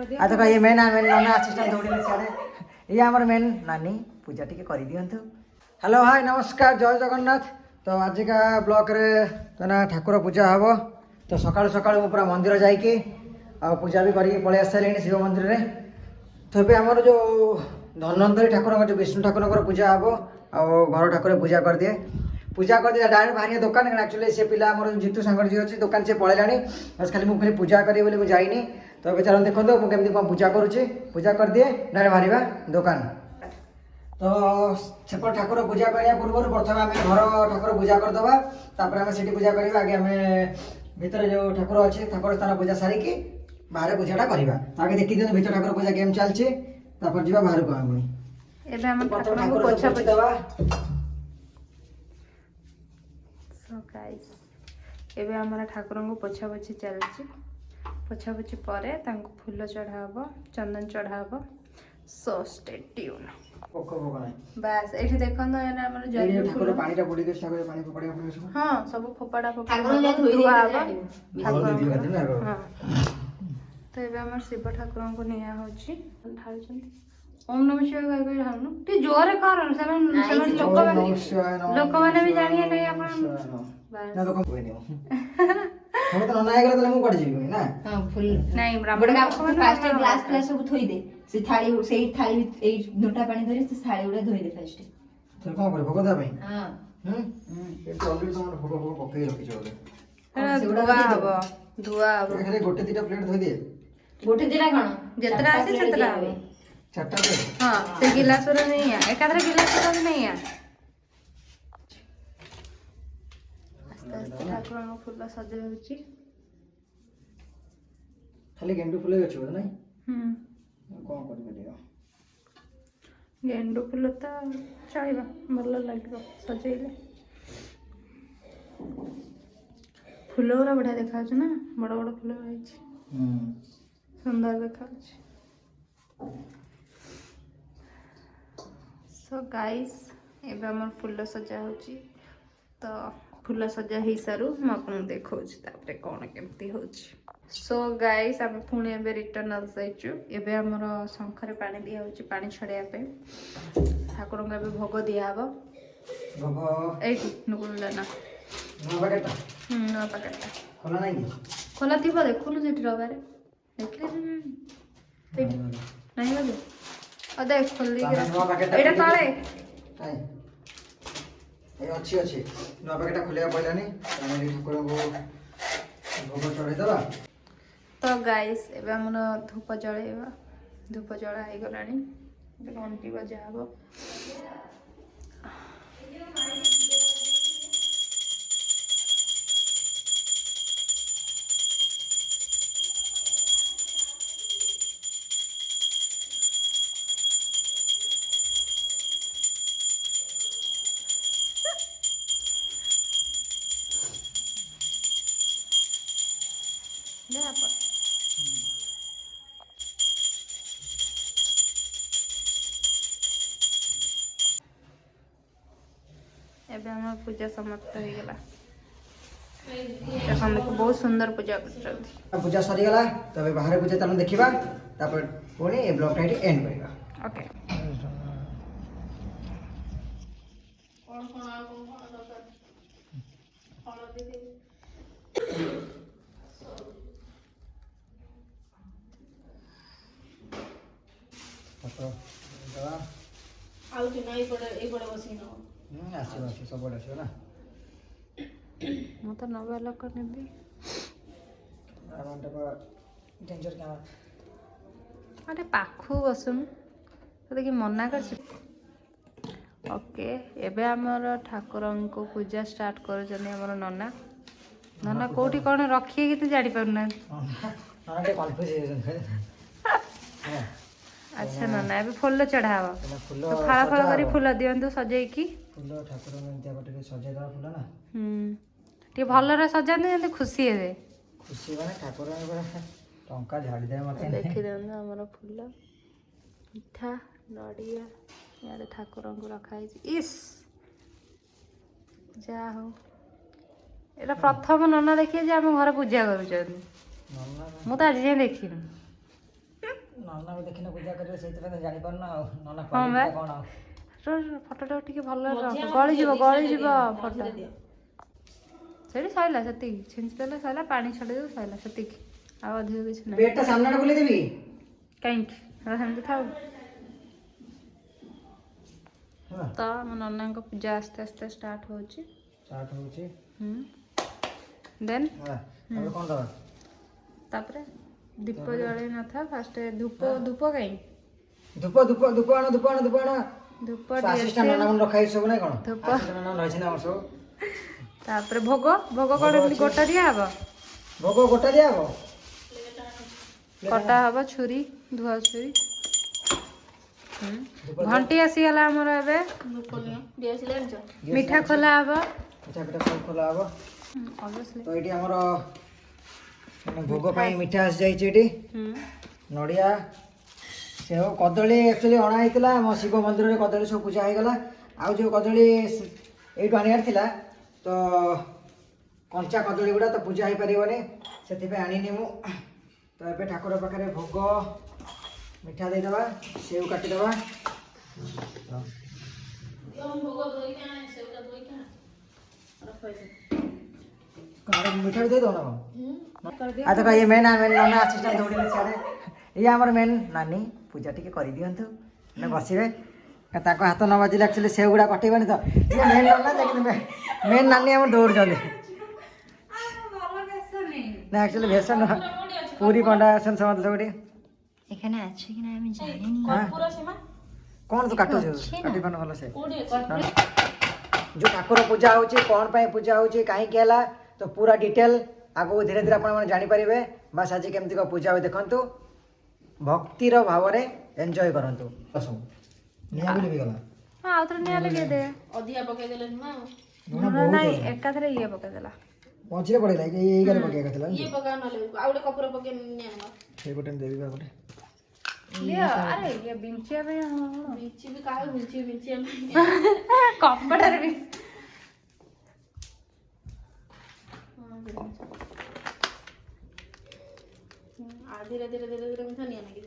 आ तो ये मेन नना असिस्टेंट दौड़े सियाड़े ये आमर मेन नानी पूजा टी कर दिंतु। हेलो हाय नमस्कार जय जगन्नाथ। तो आजिका ब्लॉक रे तो ना ठाकुर पूजा हम तो सकाळु सकाळु पूरा मंदिर जाइए आ पूजा भी करके पलि आस सारे शिव मंदिर रे। तो ये आमर जो धन्वंतरी ठाकुर जो विष्णु ठाकुर पूजा हम आ घर ठाकुर पूजा कर दिए डायरेक्ट बाहर दुकान एक्चुअली से पिला जीतू सांग जी अच्छी दुकान से पलैलानी बस खाली मुझे पूजा करी बोली जाइनी। तो ये चलो देखो मुझे कम पूजा करुँची पूजा कर दिए डायरेक्ट बाहर दुकान। तो सेपट ठाकुर पूजा करने पूर्व प्रथम आम घर ठाकुर पूजा करदे आम से पूजा करवा आगे आम भर जो ठाकुर अच्छे ठाकुर स्थान पूजा सारिकी बाहर पूजाटा करवा आगे देखी दिखाते भर ठाकुर पूजा केम चलती जा बाहर को एबे हमारा ठाकुर को पोछा पोछी चलची पोछा पोछी पर फूल चढ़ाब चंदन चढ़ाब सो स्टे ट्यून बस एठी देखन एना हमर जल्दी ठाकुर पानीटा बुडी के ठाकुर पानी फोपाडा पड़े सब। हां सब फोपाडा ठाकुर जा धोई दे हां तो एबे हमर शिव ठाकुर को निया होची ढालचंती ओम नमः शिवाय गाय ढालनु ती जोरे कर सेवन लोक माने भी जानिए नहीं अपन ना तो कम कोई नहीं हम तो नना आइगला तो मु पड़ जीवी ना। हां फुल नहीं बड़ ब्राह्मण का फास्ट ग्लास ग्लास सब थोई दे से थाली से थाली ए नोटा पानी धरि से थाली उडा धोई दे फास्ट तो कौन करे भगवता भाई। हां ये तो ऑलरेडी तुम भगव पकई रखी छ धुआ हबो खाली गोटे तीटा प्लेट धोई दे गोटे दिना कोन जतरा आसे सेतरा हबो चारटा प्लेट। हां से गिलास रो नहीं है एकाधरे गिलास रो नहीं है आस्ते आस्ते ठाकुर को फूल सजे होची खाली गेंडू फुल ही अच्छे नहीं कौन कर दिया गेंडू फूल तो चलवा भल लगे सजेले फूल गुरा बढ़िया देखा ना बड़ बड़ फूल सुंदर देखा। सो गाइस एबे हमर फूल सजा होची तो फूल सजा ही सारू म आपन देखौची तापरे कोन केमती होची। सो गाइस आम पुणी एबे रिटर्न आसाइचु एबे हमर शंखरे पानी दिया होची पानी छड़िया पे ठाकुर को एबे भोग दिया हबो भोग एठी नुकुल दाना नो बकेटा नो पकेटा खोला नहीं खोला थिबो देखुनु जेठी रबारे देखले नहीं लगे ओ देख खोल दी के एटा ताळे ताई ए अच्छी अच्छी नो बकेटा खोलिया पड़लानी ताने ठाकुर को भोग चढ़ाई दबा। तो गाइस एबे हमन धूप जळेबा धूप जळा हे गलानी एबे घंटी बजा हबो दे अपन एबे हमर पूजा समाप्त हो गेला देखो देखो बहुत सुंदर पूजा करछथि पूजा सरी गला तबे बाहर पूजा तन देखिबा तापर पुणी ए ब्लॉग टाइट एंड करबा। ओके कोन कोन आ कोन दरकार हळदी दे तो दवा आउ कि नहीं पड़े ए पड़े बसी न आसी आसी सब बड़ आसी ना म त नबे लोक नेबी आराम पर डेंजर क्या अरे पाखु बसुन तो कि मना कर ओके एबे हमर ठाकुर को पूजा स्टार्ट कर जने हमर नन्ना नन्ना कोठी कोन रखिए कि तू जानि परना ना के कन्फ्यूज है। अच्छा नन्ना एबे फूल चढ़ावा फूल तो फाळा फाळा करी फूल दियंतु सजेई की फूल ठाकुर एंतिया बटे सजाई दवा फूल ना टी भल रे सजाते जंते खुशी हेबे खुशी माने ठाकुर टंका झाड़ी दे मते देखि देन हमर फूल मिठा नडिया यार ठाकुर को रखा है इस जा हो एटा प्रथम नना देखिए जे हम घर पूजा करूछन मु तो आज जाए देखिन ନନା ଦେଖିନେ ପୂଜା କରିବେ ସେଇଥିପାଇଁ ତ ଜାଣିପାରୁନ ଆଉ ନନା ହଁ ବା। କଣ ଆଉ ଫଟୋଟା ଟିକେ ଭଲ ଗଳିଯିବ ଫଟୋ ସେଇଠି ସଇଲା ସେତିକି ଛିଞ୍ଚି ଦେଲେ ସଇଲା ପାଣି ଛଡେଇଦେବୁ ସଇଲା ସେତିକି ଆଉ ଅଧିକ କିଛି ନାହିଁ ବେଡଟା ସାମ୍ନାରେ ବୁଲେଇ ଦେବି କାହିଁକି ସେମିତି ଥାଉ ହେଲା ତ ଆମ ନନାଙ୍କ ପୂଜା ଆସ୍ତେ ଆସ୍ତେ ଷ୍ଟାର୍ଟ ହଉଛି ଷ୍ଟାର୍ଟ ହଉଛି ଦେନ୍ ହେଲା ତାପରେ କଣ ଦବା ତାପରେ ଦୀପ ଜଳେଇ ନଥା ଫାଷ୍ଟ ଧୂପ କାଇଁ ଧୂପ ଆଣ ଧୂପ ଆସିଷ୍ଟାଣ୍ଟ ନନା ମନେ ରଖା ହେଇଛି ସବୁ ନାଇଁ କଣ ଧୂପ ଆସିଷ୍ଟାଣ୍ଟ ନନା ରହିଛି ନା ଆମର ସବୁ ତାପରେ ଭୋଗ କଣ ଏମିତି ଗୋଟା ଦିଆହବ ଭୋଗ ଗୋଟା ଦିଆହବ କଟା ହବ ଛୁରୀ ଧୁଆ ଛୁରୀ ଘଣ୍ଟି ଆସିଗଲା ଆମର ଏବେ ମିଠା ଖୋଲା ହବ ମିଠା ସବୁ ଖୋଲା ହବ ଅବଶ୍ୟ ତ ଏଇଠି ଆମର ମାନେ ଭୋଗ ପାଇଁ ମିଠା ଆସିଯାଇଛି ଏଠି ନଡ଼ିଆ ସେଓ କଦଳୀ ଆକ୍ଚୁଆଲି ଅଣା ହେଇଥିଲା ଆମ ଶିବ ମନ୍ଦିରରେ କଦଳୀ ସବୁ ପୂଜା ହେଇଗଲା ଆଉ ଯେଉଁ କଦଳୀ ଏଇଠୁ ଆଣିବାର ଥିଲା ତ କଞ୍ଚା କଦଳୀ ଗୁଡ଼ା ତ ପୂଜା ହେଇପାରିବନି ସେଥିପାଇଁ ଆଣିନି ମୁଁ ତ ଏବେ ଠାକୁର ପାଖରେ ଭୋଗ ମିଠା ଦେଇଦେବା ସେଉ କାଟିଦେବା ମିଠା ବି ଦେଇଦେବ ନା କଣ ଆଉ ତ ଇଏ ମେନ୍ ନନା ଆସିଷ୍ଟାଣ୍ଟ ଦୌଡ଼ିଲେ ସିଆଡ଼େ ଇଏ ଆମର ମେନ୍ ନାନୀ ପୂଜା ଟିକେ କରିଦିଅନ୍ତୁ ମାନେ ବସିବେ ତାଙ୍କ ହାତ ନ ବାଜିଲେ ଆକ୍ଚୁଆଲି ସେଉ ଗୁଡ଼ା କଟେଇବନି ତ ଇଏ ମେନ୍ ନନା ଯେ କିନ୍ତୁ ମେନ୍ ନାନୀ ଆମର ଦୌଡ଼ୁଛନ୍ତି না অ্যাকচুয়ালি ভেসন পুরি কন্ডা আছেন সমস্ত সবটি এখানে আছে কিনা আমি জানিনি কোন তো কাটুছ কাটি পান ভালো সে जो ठाकुर पूजा होची कौन पाए पूजा होची काहे केला तो पूरा डिटेल आगो धीरे धीरे आपण माने जानि परिबे बस आज केमती को पूजा होय देखंतु भक्तिर भाव रे एन्जॉय करंतु असु निया बिल गला हां आउतर निया लगे दे अधिया पके देले ना नहीं एकाथरे ये पके देला पहुंचले पड़ेला एई गले पके गथला ये पका न ले आउडे कपुर पके निया ना से गोटन देबी बा गोटे लिया अरे ये बिंचिया पे बिची भी काहे बिची हम कपड़ा रे भी धीरे धीरे धीरे धीरे मिठा निया लगी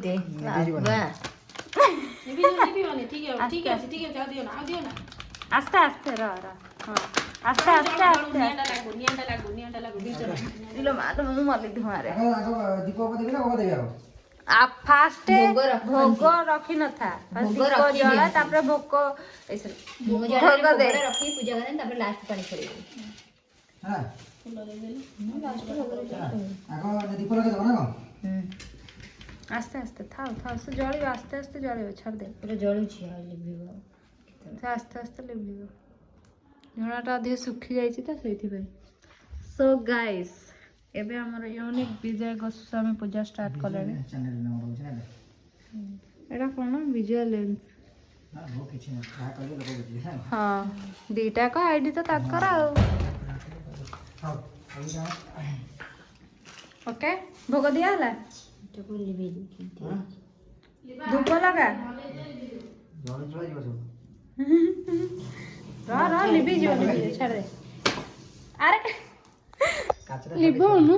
दे बाबा निबी वाले ठीक है जा दियो ना आस्ते आस्ते रा हां आस्ते आस्ते आस्ते नियाटा लागो बीच में दिलो मा तो मु मले धुआरे आगो दीप देबी ना भोग देबी आ फास्ट भोग रखी न था दीप जला तापर भोग ऐसे भोग जला दे रखी पूजा करें तापर लास्ट पानी छोड़ी हां फूल ले ले आगो दीप लगे दो ना को आस्ते आस्ते था से जळी आस्ते आस्ते जळी छाड़ दे पूरा जळू छी लिबिबो से आस्ते आस्ते लिबिबो झणाटा अधिक सुखी जाईची त सेथि भाई सो गाइस एबे हमर यूनिक विजय गोस्वामी पूजा स्टार्ट करले चैनल नंबर होछ ना एटा कोन विजय लेंस हां वो किछि ना का कहले लोग बुझी हां दीटा का आईडी तो ताकर आ हां ओके भोग दिया हला तो को लिबि हां धूप लगा जोर जोर जीव सब रा लिबि जो छाड़ दे अरे काचरा लिबो नु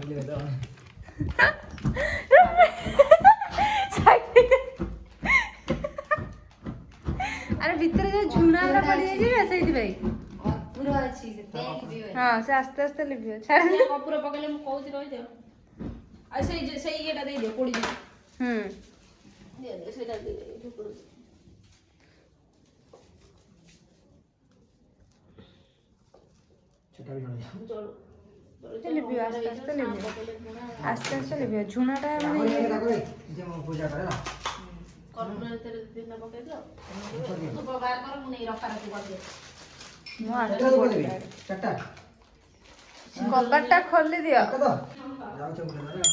ले दो अरे भीतर जो झुना वाला पड़ी जाई जे सेठी भाई पूरा अछि से ते लिबि हां से आस्ते आस्ते लिबियो छाड़ दे कपुर पकेले मु कहूची रहि जाओ आ सेई एटा दे दे पोड़ी दे दे सेटा दे ठुकुर छोटा भी जोड़ चलो लिबियो आस्ते आस्ते लिबियो झुनाटा माने ये लागो जे हम पूजा करे ना कपुर तेरे दिन पके दो तो बार कर मु नहीं रखा रखी कर दे मो चटा दो देबी चटा कपटा खोली दियो चटा दो जाओ तो बोले ना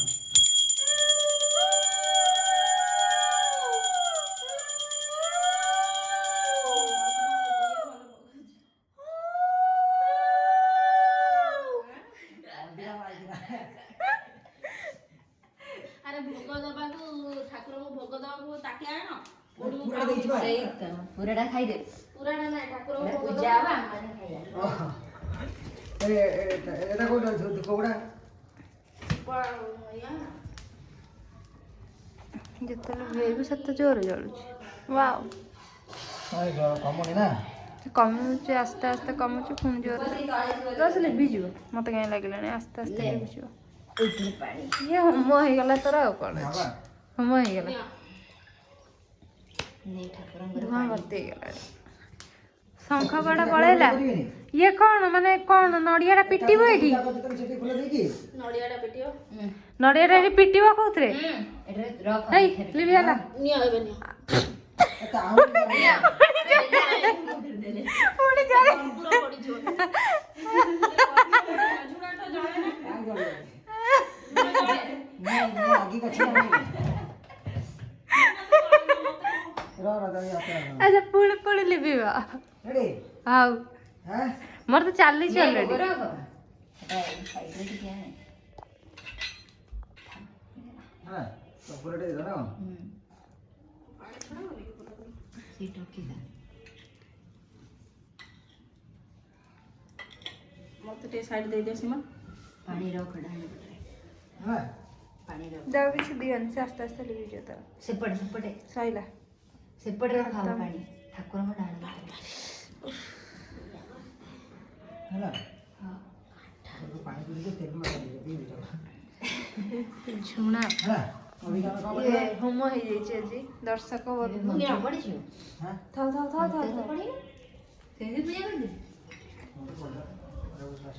अरे भोग दबाकू ठाकुर को भोग दबाकू ताके आनो पूरा देई छिबा सही पूराटा खाई दे पुराना ना ठाकुर को भोग पूजा बा माने खाई एटा को कोबड़ा ଯେତେବେଳେ ଭେଇବୁ ସେତେ ଜୋରରେ ଜଳୁଛି। ୱାଓ କମୁନି ନା କମୁଛି ଆସ୍ତେ ଆସ୍ତେ କମୁଛି ପୁଣି ଜୋରରେ ରସ ଲିଭିଯିବ ମତେ କାହିଁ ଲାଗିଲାଣି ଆସ୍ତେ ଆସ୍ତେ ଲିଭିଯିବ। ଇଏ ହୋମ ହେଇଗଲା ତୋର ଆଉ କଣ ଅଛି ହୋମ ହେଇଗଲା ଧୂଆଁ ଭର୍ତ୍ତି ହେଇଗଲାଣି। ଶଙ୍ଖ କଡା ପଳେଇଲା। ଇଏ କଣ ମାନେ କଣ ନଡିଆଟା ପିଟିବ ଏଇଠି ନଡ଼ିଆଟା ପିଟିବ। ନଡିଆଟା ଏଠି ପିଟିବ କୋଉଥିରେ ହେଇ ଲିଭି ହେଲା ନିଅ ଏବେ ନିଅ। ପୁଣି ଜଳେ ଅଙ୍ଗୁର ପଡିଯିବ। ଆଚ୍ଛା ପୁଣି ପୁଣି ଲିଭିବ ହଉ ମୋର ତ ଚାଲିଛି ଅଲରେଡି। ମତେ ଟିକେ ସାଇଡ୍ ଦେଇଦିଅ ସୀମା। ପାଣି ରଖ ପାଣି ରଖ ଯାଉ କିଛି ଦିଅନି ସେ ଆସ୍ତେ ଆସ୍ତେ ଲିଭିଯିବ ତାର ସେପଟେ ସେପଟେ ସଇଲା ସେପଟେ ରଖ ଆଉ ପାଣି ଠାକୁରଙ୍କ ଡାଳ ହେଲା ହଁ ପାଣି ପିଇକି ତେଲ ଝୁଣା ହେଲା ଅବିକା କଣ ଇଏ ହୋମ ହେଇଯାଇଛି ଆଜି ଦର୍ଶକ ମନ୍ତ୍ର ପଡ଼ିଯିବ ଥାଉ ଥାଉ ଥାଉ ଥାଉ ଥାଉ ସେମିତି ପୂଜା କରିଦେ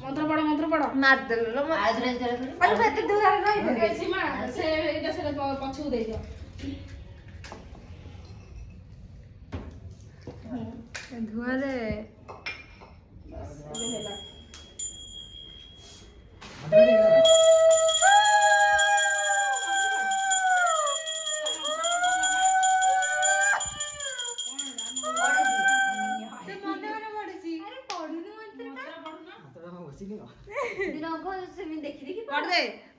ମନ୍ତ୍ର ପଢ ମନ୍ତ୍ର ପଢ। ମାରିଦେଲ ଲୋ ମତେ। ଆଉଥରେ ଜରା କରି ଆରେ ମୁଁ ଏତେ ଦୂରରେ ରହିବି ସୀମା ସେ ଏଇଟା ସେଟା ପଛକୁ ଦେଇଦିଅ। ଧୂଆଁରେ ଏବେ ହେଲା।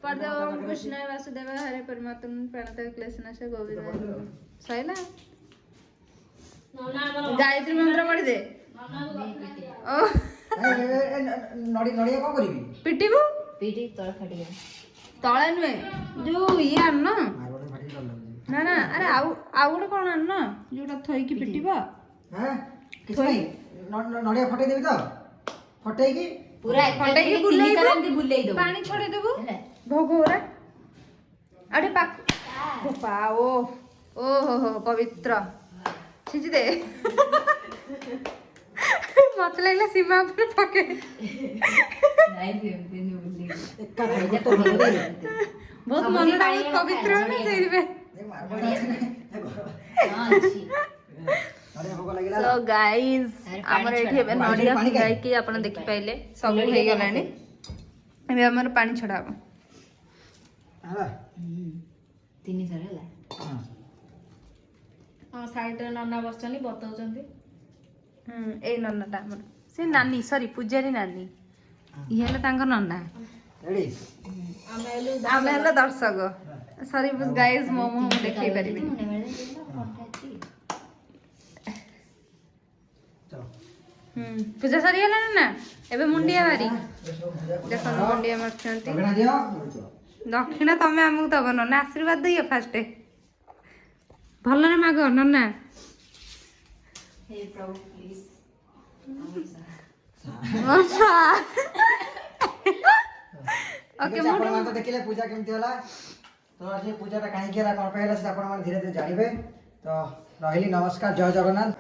पढ़दे ओम कृष्णाय वासुदेवाय हरे परमात्मा प्रणतः क्लेशनाश गोविंद सैला गायत्री मंत्र पढ़ दे ओ ନଡ଼ିଆ କଣ କରିବି पिटिबु ପିଠି ତଳ ଫାଟିଗଲା ତଳେ ନୁହେଁ ଯୋଉ ଇଏ ଆଣ ମାର୍ବଲ ଫାଟି ଡର ଲାଗୁଛି ନା ନା ଆରେ ଆଉ ଗୋଟେ କଣ ଆଣ ଯୋଉଟା ଥୋଇକି ପିଟିବ ହଁ କିଛି ନାହିଁ ନଡ଼ିଆ ଫଟେଇ ଦେବି ତ ଫଟେଇକି ପୁରା ଫଟେଇକି ବୁଲେଇ ଦବ ପାଣି ଛଡେଇ ଦେବୁ ହେଲା ଭୋଗ ଗୁରା ଆଡେ ପାକ ପା ଓ ଓହୋ ହୋ ପବିତ୍ର ଛିଞ୍ଚି ଦେ ମତେ ଲାଗିଲା ସୀମା ଉପରେ ପକେଇ ନାଇଁ ସେମିତି ନୁହେଁ ବୁଲେଇ ଏକା ଗୋଟେ ନଡ଼ିଆ ବହୁତ ମନଟା ବହୁତ ପବିତ୍ର ନା ସେଇଥିପାଇଁ ମାର୍ବଲ ଅଛି ହଁ ଅଛି ନଡ଼ିଆ ଭୋଗ ଲାଗିଲା ସୋ ଗାଇସ୍ ଆମର ଏଠି ଏବେ ନଡ଼ିଆ ଯାଇକି ଆପଣ ଦେଖିପାଇଲେ ସବୁ ହେଇଗଲାଣି ଏବେ ଆମର ପାଣି ଛଡା ହବ ହେଲା 3 ଥର ହେଲା ହଁ ହଁ ସାଇଡରେ ନନା ବସିଛନ୍ତି ବତଉଛନ୍ତି। ଏଇ ନନାଟା ଆମର ସେ ନାନୀ ସରି ପୂଜାରୀ ନାନୀ ଇଏ ହେଲେ ତାଙ୍କ ନନା ରେଡି ଆମେ ହେଲେ ଦର୍ଶକ ସରି ଗାଇସ୍ ମୋ ମୁହଁ ମୁଁ ଦେଖେଇ ପାରିବିନି ଚलो ପୂଜା ସରିଗଲାଣି ନା ଏବେ ମୁଣ୍ଡିଆ ମାରି ଦେଖନ୍ତୁ ମୁଣ୍ଡିଆ ମାରୁଛନ୍ତି ଦକ୍ଷିଣା ଦିଅ ଦକ୍ଷିଣା ତମେ ଆମକୁ ଦବ ନନା ଆଶୀର୍ବାଦ ଦିଅ ଫାଷ୍ଟ ଭଲରେ ମାଗ ନନା ହେ ପ୍ରଭୁ ପ୍ଲିଜ ଓକେ ଆପଣମାନେ ତ ଦେଖିଲେ ପୂଜା କେମିତି ହେଲା ତ ଆଜି ପୂଜାଟା କାହିଁକି ହେଲା କ'ଣ ପାଇଁ ହେଲା ସେଟା ଆପଣମାନେ ଧୀରେ ଧୀରେ ଜାଣିବେ ତ ରହିଲି ନମସ୍କାର ଜୟ ଜଗନ୍ନାଥ।